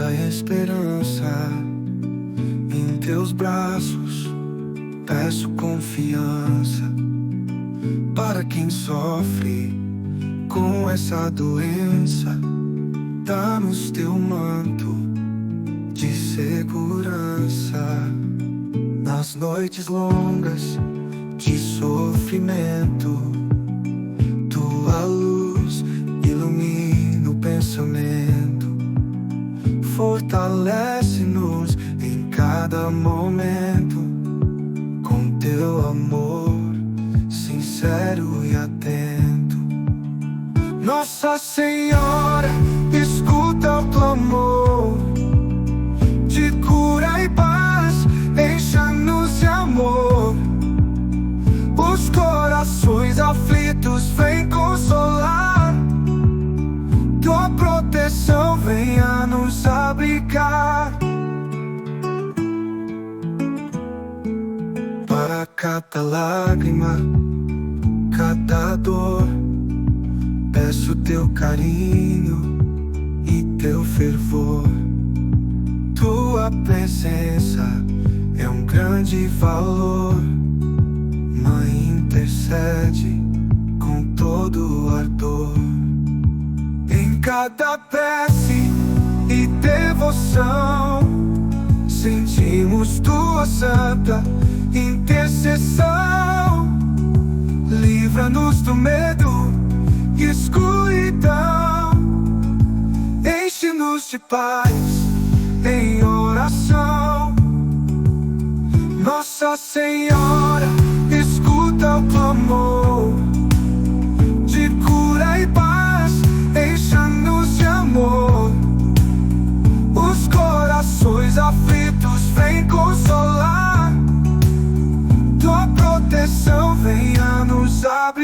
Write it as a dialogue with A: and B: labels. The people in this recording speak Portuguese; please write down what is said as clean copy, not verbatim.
A: a esperança. Em teus braços peço confiança. Para quem sofre com essa doença, dá-nos teu manto de segurança. Nas noites longas de sofrimento, tua luz ilumina o pensamento. Fortalece-nos em cada momento, com teu amor sincero e atento. Nossa Senhora, escuta o clamor de cura e paz, encha-nos de amor. Os corações aflitos vem consolar, tua proteção venha nos abrigar. Para cada lágrima, cada dor, peço teu carinho e teu fervor. Tua presença é um grande valor. Mãe, intercede com todo ardor. Em cada prece e devoção, sentimos tua santa intercessão. Livra-nos do medo e escuridão, enche-nos de paz em oração. Nossa Senhora, escuta o clamor de cura e paz, encha-nos de amor. Os corações aflitos vem consolar, tua proteção venha nos abençoar.